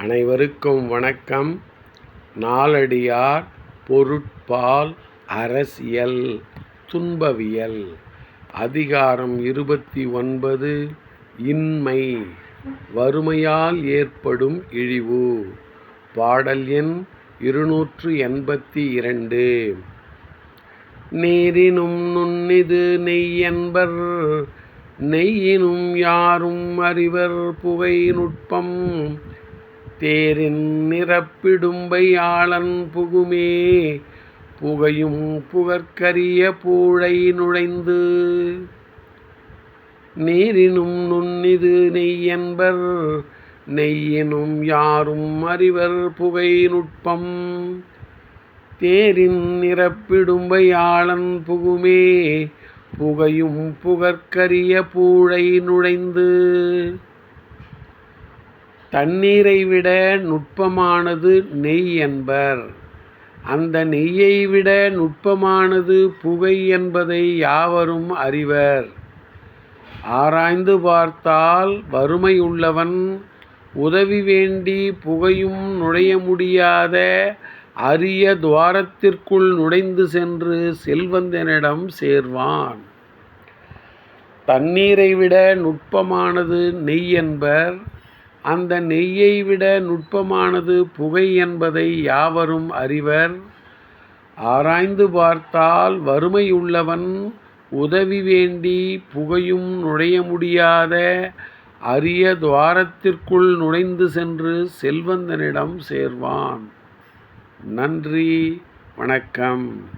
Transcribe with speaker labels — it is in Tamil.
Speaker 1: அனைவருக்கும் வணக்கம். நாலடியார் பொருட்பால் அரசியல் துன்பவியல் அதிகாரம் 29 இன்மை வறுமையால் ஏற்படும் இழிவு. பாடல் எண் 282. நீரினும் நுண்ணிது நெய்யென்பர் நெய்யினும் யாரும் அறிவர் புகை நுட்பம் தேரின் நிரப்பிடும்பை ஆளன் புகுமே புகையும் புகற்கரிய பூழை நுழைந்து. நீரினும் நுண்ணிது நெய்யென்பர் நெய்யினும் யாரும் அறிவர் புகை நுட்பம் தேரின் நிரப்பிடும்பை ஆளன் புகுமே புகையும் புகற்கரிய பூழை நுழைந்து. தண்ணீரை விட நுட்பமானது நெய் என்பர். அந்த நெய்யை விட நுட்பமானது புகை என்பதை யாவரும் அறிவர். ஆராய்ந்து பார்த்தால் வறுமையுள்ளவன் உதவி வேண்டி புகையும் நுழைய முடியாத அரிய துவாரத்திற்குள் நுழைந்து சென்று செல்வந்தனிடம் சேர்வான். தண்ணீரை விட நுட்பமானது நெய் என்பர். அந்த நெய்யை விட நுட்பமானது புகை என்பதை யாவரும் அறிவர். ஆராய்ந்து பார்த்தால் வறுமையுள்ளவன் உதவி வேண்டி புகையும் நுழைய முடியாத அரிய துவாரத்திற்குள் நுழைந்து சென்று செல்வந்தனிடம் சேர்வான். நன்றி, வணக்கம்.